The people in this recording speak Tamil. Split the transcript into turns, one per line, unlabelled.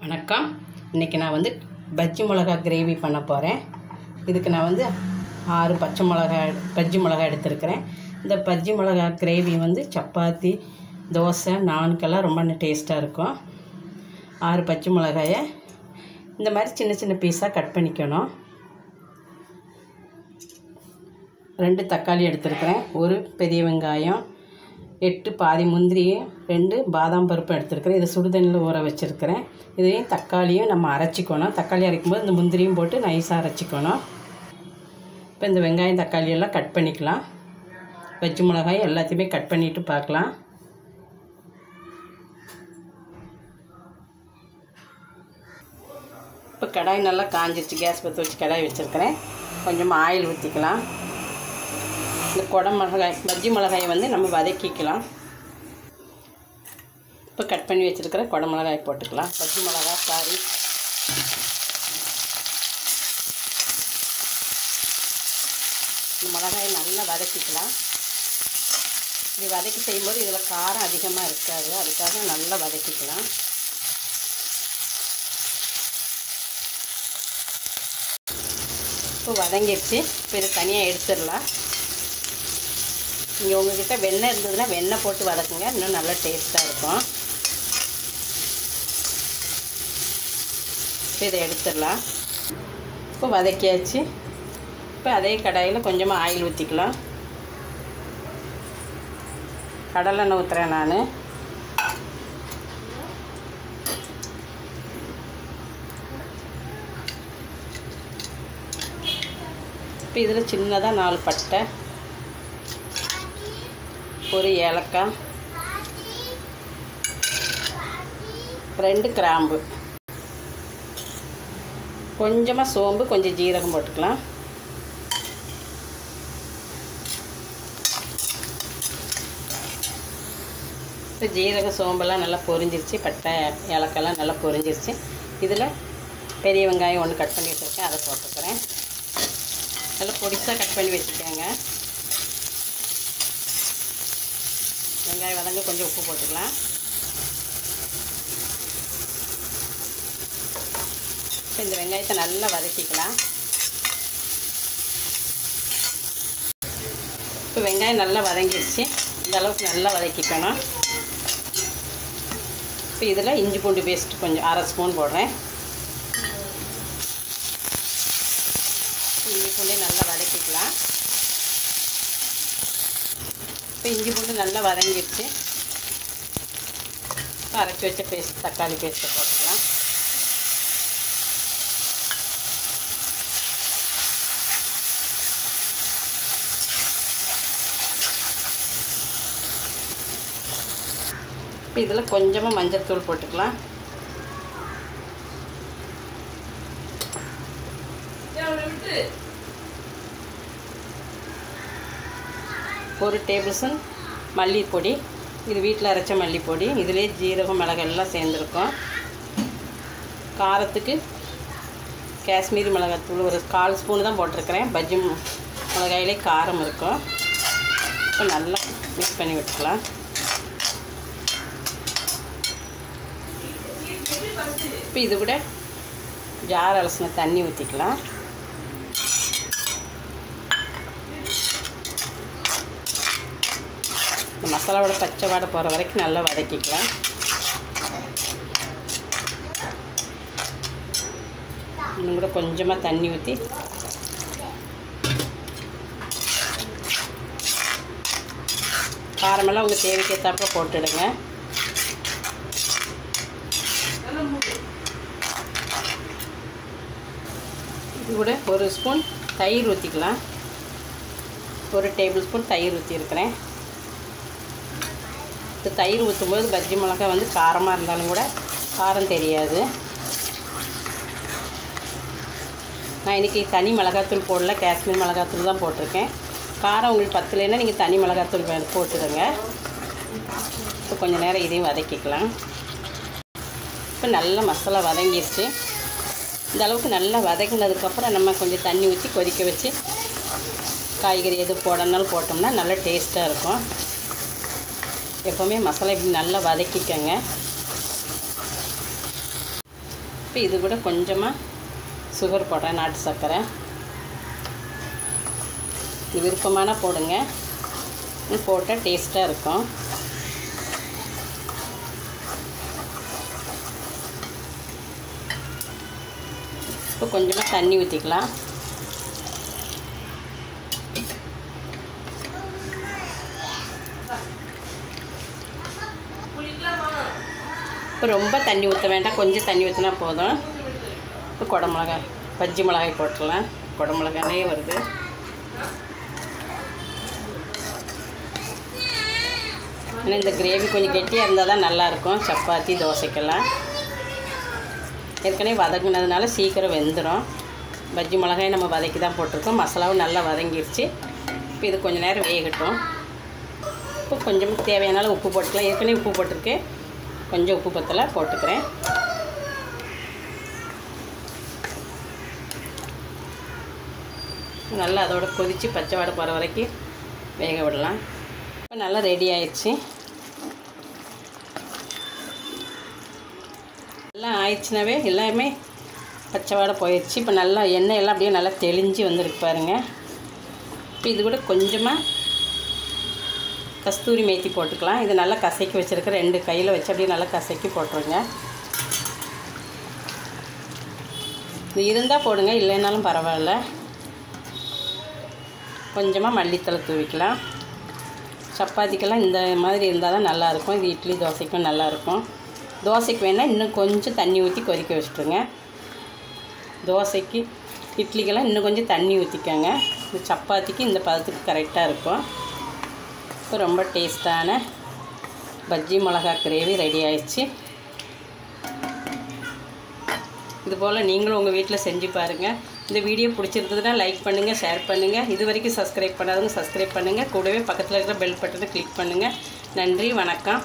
வணக்கம். இன்றைக்கி நான் வந்து பஜ்ஜி மிளகா கிரேவி பண்ண போகிறேன். இதுக்கு நான் வந்து 6 பஜ்ஜி மிளகா எடுத்துருக்கிறேன். இந்த பஜ்ஜி மிளகா கிரேவி வந்து சப்பாத்தி, தோசை, நானுக்கெல்லாம் ரொம்ப டேஸ்ட்டாக இருக்கும். 6 பச்சை மிளகாயை இந்த மாதிரி சின்ன சின்ன பீஸாக கட் பண்ணிக்கணும். 2 தக்காளி எடுத்துருக்கிறேன், 1 பெரிய வெங்காயம், 8 பாதி முந்திரி, 2 பாதாம் பருப்பு எடுத்துருக்கிறேன். இதை சுடுதண்ணியில் ஊற வச்சுருக்கிறேன். இதையும் தக்காளியும் நம்ம அரைச்சிக்கணும். தக்காளி அரைக்கும்போது இந்த முந்திரியும் போட்டு நைஸாக அரைச்சிக்கணும். இப்போ இந்த வெங்காயம் தக்காளியெல்லாம் கட் பண்ணிக்கலாம். பச்சை மிளகாய் எல்லாத்தையுமே கட் பண்ணிவிட்டு பார்க்கலாம். இப்போ கடாய் நல்லா காஞ்சிருச்சு. கேஸ் பற்ற வச்சு கடாய் வச்சுருக்கிறேன். கொஞ்சமாக ஆயில் ஊற்றிக்கலாம். இந்த பஜ்ஜி மிளகாயை வந்து நம்ம வதக்கிக்கலாம். இப்போ கட் பண்ணி வச்சுருக்கிற குடமிளகாய் போட்டுக்கலாம். பஜ்ஜி மிளகாய் இந்த மிளகாயை நல்லா வதக்கிக்கலாம். இப்படி வதக்கி செய்யும்போது இதில் காரம் அதிகமாக இருக்காது, அதுக்காக நல்லா வதக்கிக்கலாம். இப்போ வதங்கிடுச்சு. இப்போ இது தனியாக எடுத்துடலாம். இங்கே உங்கள்கிட்ட வெண்ணெய் இருந்ததுன்னா வெண்ணெய் போட்டு வதக்குங்க, இன்னும் நல்லா டேஸ்ட்டாக இருக்கும். இப்போ இதை எடுத்துடலாம். இப்போ வதக்கியாச்சு. இப்போ அதே கடாயில் கொஞ்சமாக ஆயில் ஊற்றிக்கலாம். கடலெண்ணெய் ஊற்றுறேன் நான். இப்போ இதில் சின்னதாக 4 பட்டை, 1 ஏலக்காய், 2 கிராம்பு, கொஞ்சமாக சோம்பு, கொஞ்சம் ஜீரகம் போட்டுக்கலாம். இப்போ ஜீரகம் சோம்பெல்லாம் நல்லா பொரிஞ்சிருச்சு. பட்டை ஏலக்காயெல்லாம் நல்லா பொரிஞ்சிருச்சு. இதில் பெரிய வெங்காயம் 1 கட் பண்ணி வச்சுருக்கேன், அதை போட்டுக்கிறேன். நல்லா பொடிசாக கட் பண்ணி வச்சுக்கோங்க. வெங்காயம் வதங்க கொஞ்சம் உப்பு போட்டுக்கலாம். இப்போ இந்த வெங்காயத்தை நல்லா வதக்கிக்கலாம். இப்போ வெங்காயம் நல்லா வதங்கிடுச்சு. இந்த அளவுக்கு நல்லா வதக்கிக்கணும். இப்போ இதில் இஞ்சி பூண்டு பேஸ்ட் கொஞ்சம் 1/2 ஸ்பூன் போடுறேன். இஞ்சி பூண்டே நல்லா வதக்கிக்கலாம். இப்போ இஞ்சி பூண்டு நல்லா வதங்கிடுச்சு. அரைச்சி வச்ச தக்காளி பேஸ்ட்டை போட்டுக்கலாம். இப்போ இதில் கொஞ்சமாக மஞ்சள் தூள் போட்டுக்கலாம். ஒரு டேபிள் ஸ்பூன் மல்லிப்பொடி, இது வீட்டில் அரைச்ச மல்லிப்பொடி. இதிலே ஜீரகம் மிளகு எல்லாம் சேர்ந்துருக்கும். காரத்துக்கு காஷ்மீரி மிளகாத்தூள் ஒரு 1/4 ஸ்பூன் தான் போட்டிருக்கிறேன். பஜ்ஜி மிளகாயிலே காரம் இருக்கும். இப்போ நல்லா மிக்ஸ் பண்ணி விட்டுக்கலாம். இப்போ இது கூட ஜார் அலசின தண்ணி ஊற்றிக்கலாம். இந்த மசாலாவோட பச்சை வாடை போகிற வரைக்கும் நல்லா வதக்கிக்கலாம். இன்னும் கூட கொஞ்சமாக தண்ணி ஊற்றி காரமெல்லாம் உங்கள் தேவைக்கு ஏற்றாப்புல போட்டுடுங்க. இது கூட 1 ஸ்பூன் தயிர் ஊற்றிக்கலாம். 1 டேபிள் ஸ்பூன் தயிர் ஊற்றிருக்கிறேன். இந்த தயிர் ஊற்றும்போது பஜ்ஜி மிளகாய் வந்து காரமாக இருந்தாலும் கூட காரம் தெரியாது. நான் இன்றைக்கி தனி மிளகாத்தூள் போடல, காஷ்மீர் மிளகாத்தூள் தான் போட்டிருக்கேன். காரம் உங்களுக்கு பத்தலைன்னா நீங்கள் தனி மிளகாத்தூள் போட்டுடுங்க. இப்போ கொஞ்சம் நேரம் இதையும் வதக்கிக்கலாம். இப்போ நல்லா மசாலா வதங்கிடுச்சு. இந்த அளவுக்கு நல்லா வதங்கினதுக்கப்புறம் நம்ம கொஞ்சம் தண்ணி ஊற்றி கொதிக்க வச்சு காய்கறி எது போடணும்னாலும் போட்டோம்னா நல்லா டேஸ்ட்டாக இருக்கும். எப்போவுமே மசாலா இப்படி நல்லா வதக்கிக்கங்க. இப்போ இது கூட கொஞ்சமாக சுகர் போடுறேன், நாட்டு சர்க்கரை. இது விருப்பமான போடுங்க, இது போட்டால் டேஸ்ட்டாக இருக்கும். இப்போ கொஞ்சமாக தண்ணி ஊற்றிக்கலாம். இப்போ ரொம்ப தண்ணி ஊற்ற வேண்டாம், கொஞ்சம் தண்ணி ஊற்றினா போதும். இப்போ குடமிளகாய், பஜ்ஜி மிளகாய் போட்டுடலாம். குடமிளகாயே வருது. ஆனால் இந்த கிரேவி கொஞ்சம் கெட்டியாக இருந்தால் தான் நல்லாயிருக்கும் சப்பாத்தி தோசைக்கெல்லாம். ஏற்கனவே வதங்கினதுனால சீக்கிரம் வெந்துடும். பஜ்ஜி மிளகாய் நம்ம வதக்கி தான் போட்டிருக்கோம், மசாலாவும் நல்லா வதங்கிடுச்சு. இப்போ இது கொஞ்சம் நேரம் வேகட்டும். இப்போ கொஞ்சம் தேவையான உப்பு போட்டுக்கலாம். ஏற்கனவே உப்பு போட்டிருக்கேன், கொஞ்சம் உப்பு பத்தலை போட்டுக்கிறேன். நல்லா அதோட கொதித்து பச்சை வாடை போகிற வரைக்கும் வேக விடலாம். இப்போ நல்லா ரெடி ஆயிடுச்சு. எல்லாம் ஆயிடுச்சுனாவே எல்லாமே பச்சை வாடை போயிடுச்சு. இப்போ நல்லா எண்ணெய் எல்லாம் அப்படியே நல்லா தெளிஞ்சு வந்துருக்கு பாருங்கள். இப்போ இது கூட கொஞ்சமாக கஸ்தூரி மேத்தி போட்டுக்கலாம். இது நல்லா கசக்கி வச்சுருக்க 2 கையில் வச்சு அப்படியே நல்லா கசக்கி போட்டுருங்க. இது இருந்தால் போடுங்க, இல்லைன்னாலும் பரவாயில்ல. கொஞ்சமாக மல்லித்தலை தூவிக்கலாம். சப்பாத்திக்கெல்லாம் இந்த மாதிரி இருந்தால் தான் நல்லாயிருக்கும். இது இட்லி தோசைக்கும் நல்லாயிருக்கும். தோசைக்கு வேணால் இன்னும் கொஞ்சம் தண்ணி ஊற்றி கொதிக்க வச்சுட்ருங்க. தோசைக்கு இட்லிக்கெல்லாம் இன்னும் கொஞ்சம் தண்ணி ஊற்றிக்கோங்க. இந்த சப்பாத்திக்கு இந்த பதத்துக்கு கரெக்டாக இருக்கும். இப்போ ரொம்ப டேஸ்ட்டான பஜ்ஜி மிளகாய் கிரேவி ரெடி ஆயிடுச்சு. இதுபோல் நீங்களும் உங்கள் வீட்டில் செஞ்சு பாருங்கள். இந்த வீடியோ பிடிச்சிருந்ததுன்னா லைக் பண்ணுங்கள், ஷேர் பண்ணுங்கள். இது வரைக்கும் சப்ஸ்கிரைப் பண்ணாதவங்க சப்ஸ்கிரைப் பண்ணுங்கள். கூடவே பக்கத்தில் இருக்கிற பெல் பட்டனை கிளிக் பண்ணுங்கள். நன்றி, வணக்கம்.